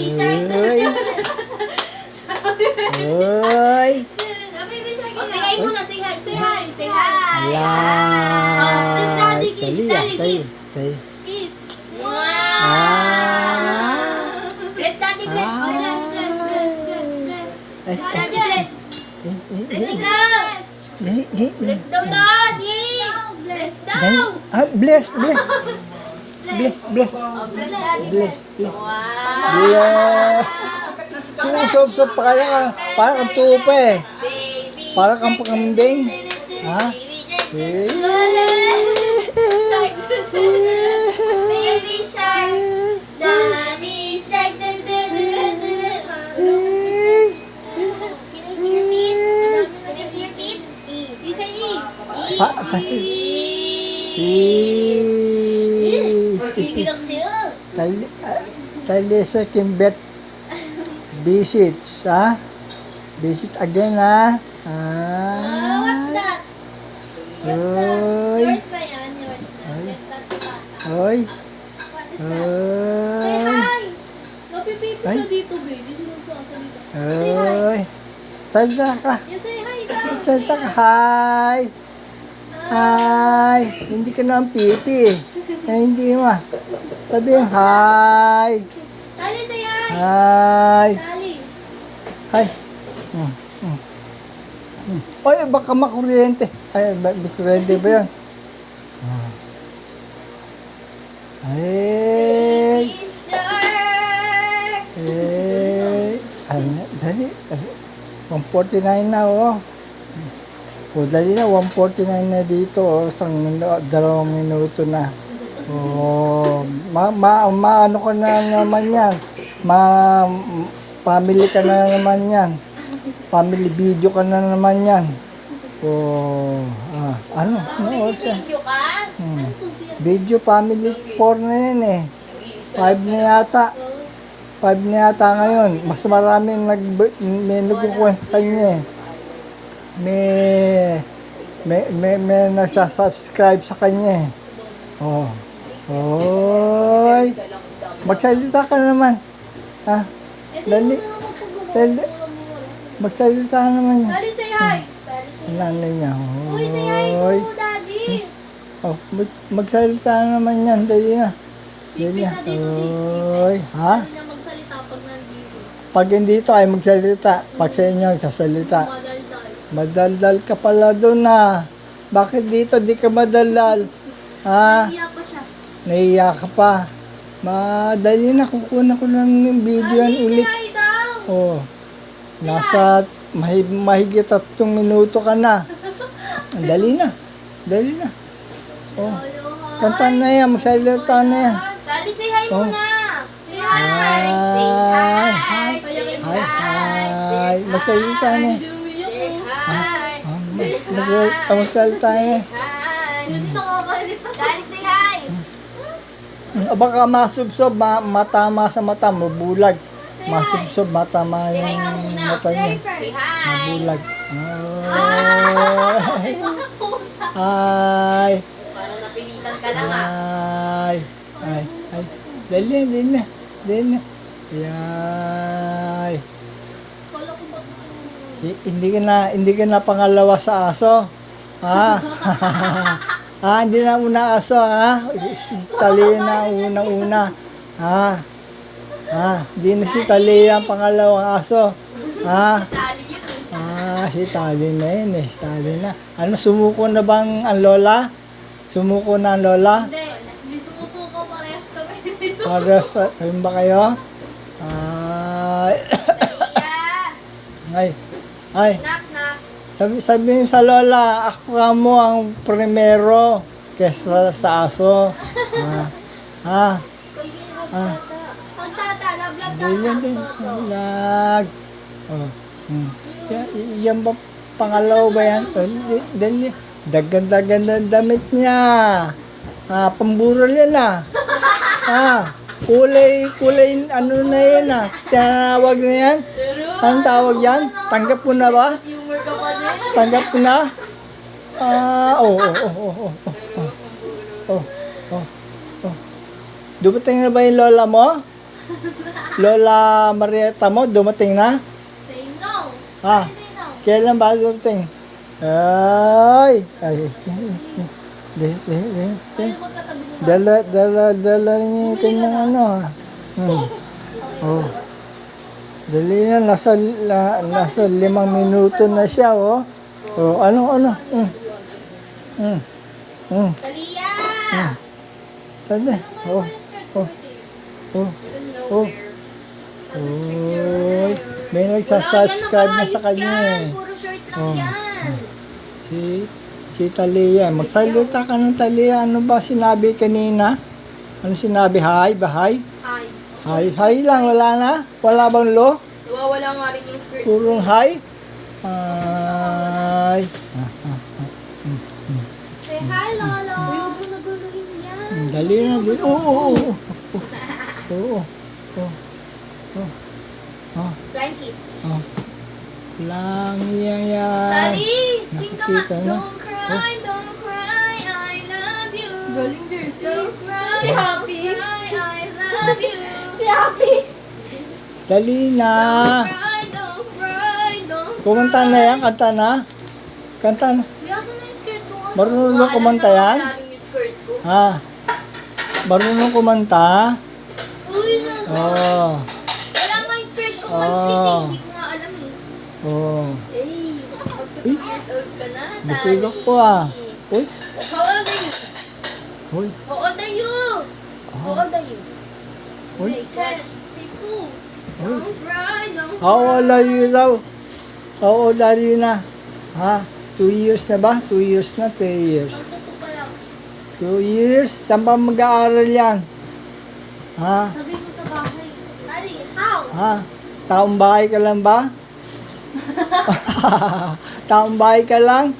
Uy. Uy. Oh, say hi muna, say hi, say hi, say hi. Ayan. Oh, kiss daddy, kiss, Dali, daddy, dali, kiss. dali. Kiss. Ah. Bless daddy, bless, Ah. bless, bless, bless, bless, bless. Ay, Daddy, bless. Blessing daw. Bless daw, daddy. Bless Dali. daw. Ah, bless, bless. Bless, bless. Oh, bless daddy, Bless, bless. bless. Wow. Yeah. Sumusob-sob pa kaya ka. Parang kang tupa eh. Baby. Parang kang pakambing. Ha? Eh. Baby shark. Daddy shark. Can you see your teeth? Can you see your teeth? You say E. Bibilang siya. Tali sa Kimbet visits, ha? Visit again, ha? What's that? Oy. Yours na yan, yours na. That's bata. Oy. What is that? Say Oy. hi! Napipipi Ay. siya dito, babe. Dito lang sa salita. Say hi! Oy. Salta ka. You say hi daw! Salta ka. Hi. Hi. Hindi ka naman pipi. Eh, hindi mo. Sabihin, hi. Tali, say hi! Hi. Tali! Hi. Oy, baka makuryente. Ay, makuryente ba yan? Ay. Baby shark! Dali. 149 na, oh. O, dali na, 149 na dito, oh. 2 minuto na. Oh, ano ka na naman yan. Family ka na naman yan. Family video ka na naman yan. Oh, ano oras yan? Video ka? Ano susi yan? Video family 4 na yan eh. 5 na yata. 5 na yata ngayon. Mas maraming may nagkukuha sa kanya eh. May nagsasubscribe sa kanya eh. Oh. Oy. Magsalita ka naman. Ha? Dali. Dali. Magsalita ka naman. Tali, say hi! Tali, say hi! Nanay niya. Uy, say hi Oy. to daddy! Oh, magsalita naman yan. Dali na. Dali Pipi na. siya dito, dito. Oy. Ha? Hindi na magsalita pag nandito. Pag hindi ito ay magsalita. Pag sa inyo, sasalita. Madaldal. Madaldal ka pala doon na. Bakit dito di ka madaldal? Ha? Hiya pa siya. Nahiya ka pa. Madali na. Kukunan ko ng video yan Tali, ulit. say hi daw! Oh. Nasa mahigit 3 minuto ka na. Dali na. Dali na. Oh. Kanta na yan. Magsalita na yan. Daddy, say hi Oh. muna. Say hi. Say hi. Hi. Say Hi. Hi. Magsalita na yan. Say hi. Magsalita na yan. Hi. Hindi nakakalit pa. Daddy, say hi. Baka masubsob, matama sa mata, mabulag. Masubsob, matama Say hi yung ka muna. mata niya. Say hi. Mabulag. Ay, baka puta. Hi. Parang napilitan ka lang ah. Hi. Hi. Hi. Dali na, dali na. Dali na. Yay. Kala ko ba Hindi ka na pangalawa sa aso. Ha? Hindi na una aso, ha? Si Tali na una-una. Ha? Di na si Tali ang pangalawang aso. Ha? tali yun? Si Tali na yun eh. Si Tali na. Ano, sumuko na bang ang lola? Sumuko na ang lola? Hindi. Hindi sumusuko. Parehas kami. Pares, ayun ba kayo? Iya. Ay. Knock, knock. Sabi sa lola, ako ka mo ang primero kesa sa aso. Pagtata, love, Ganyan din. tata. Lag. Oh. Yan ba pangalaw ba yan? Dali. Dagan-dagan ng damit niya. Pamburol yan kulay, ano na yan Tinawag na yan. Anong tawag yan? Tanggap mo na ba? Humor ka pa din. Tanggap mo na? Dumating na ba yung lola mo? Lola Marieta mo, dumating na? Say no. Ah, Say no. kailan ba dumating? Ay, Ayaw magkatabi mo. dala niya yung kanyang ano. Oh. Dali na, nasa 5 minuto na siya, oh. Oh, ano. Talia! Saan Oh, oh, oh, oh. Uy, may nagsasubscribe na sa kanya eh. Puro short lang Oh. yan. Si Talia. Magsalita ka ng Talia. Ano ba sinabi kanina? Ano sinabi? Hi, bahay? Hi. Hi lang, wala na? Wala bang lo? Nawawala nga rin yung skirt. Purong hi? Hi. Say hi, Lolo. Uy, huwag mo naguluhin yan. Dali na, dali. Oo. Flying kiss. Lang yan. Tali! Sing ka nga. Nakikita na. Don't cry, I love you. Galing Jersey. Don't cry, si Happy. I love you. Si Happy. Dali na. Don't cry. Kumanta na yan, kanta na. Kanta na. Biyaso na yung skirt ko. Marunong ba kumanta yan? Yung skirt ko. Ha? Marunong kumanta? Uy, nasa. Oo. Wala nga yung skirt ko. Mas fitting. Hindi ko nga alam eh. Oo. Eh, mag 2 years old ka na, Tali. Nasulok ko ah. Uy. How old are you? Uy. How old are you? How old are you? Uy. Say, Cash. Say 2. Don't cry, don't How old are you daw? How old are you na? Ha? 2 years na ba? 2 years na? 3 years? Magtuto pa lang. 2 years? Saan ba mag-aaral yan? Ha? Sabi mo sa bahay. Tali, how? Ha? Taong bahay ka lang ba? Taong bahay ka lang?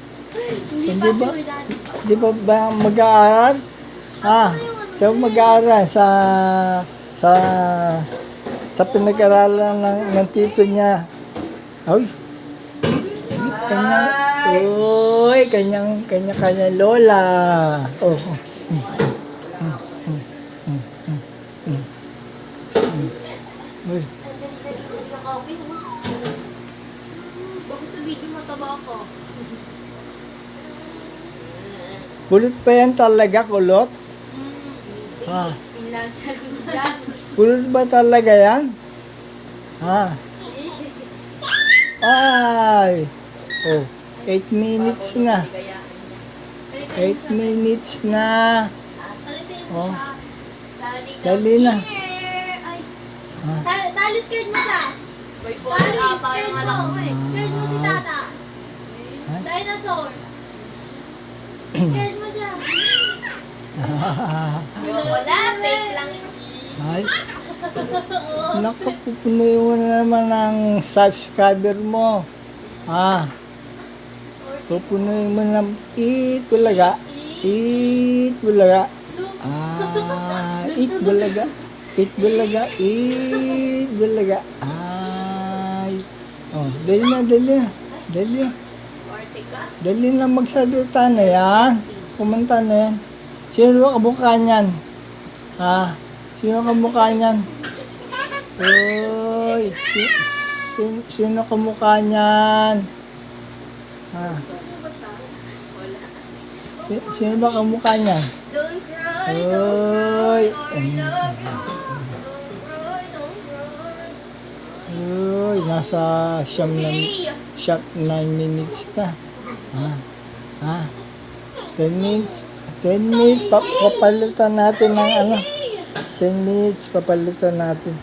Hindi Hindi pa ba? sure, Daddy. Di ba mag-aaral? Ha? Saan mag-aaral? Sa pinag-aralan ng tito niya. Ay. Kanya lola. Oh. Uy. Ang dali-dali mo yung coffee, no? Bakit sa video mataba ako? Kulot pa yan talaga, kulot? Ha? Pinlansya lang dyan. Kulot ba talaga yan? Ha? Ay! Oh, 8 minutes na. 8 minutes na. Oh. Dali na. Ay. Ha? Tali, scared mo siya. May Tali, pole ata scared yung mo. anak mo eh. Scared mo si Tata. Ha? Dinosaur. Scared mo siya. Yung wala, fake lang. Ay. Naku, pupunuin mo na naman ang subscriber mo. Ha? Pupunuin mo na eat bulaga. Eat bulaga. Eat bulaga. Eat bulaga. Eat bulaga. Ay. Oh, dali na. Party ka? Dali na magsalita na yan. Kumanta na yan. Sino ba kamukha niyan? Ha? Sino kamukha niyan? Uy, sino kamukha niyan? Ha? Sino ba kamukha niyan? Don't cry, Uy. I love you. Don't cry, don't cry. Uy, nasa Hey! 9 minutes na. Ha? 10 minutes. 10 minutes, papalitan natin ng ano. 10 minutes, papalitan natin.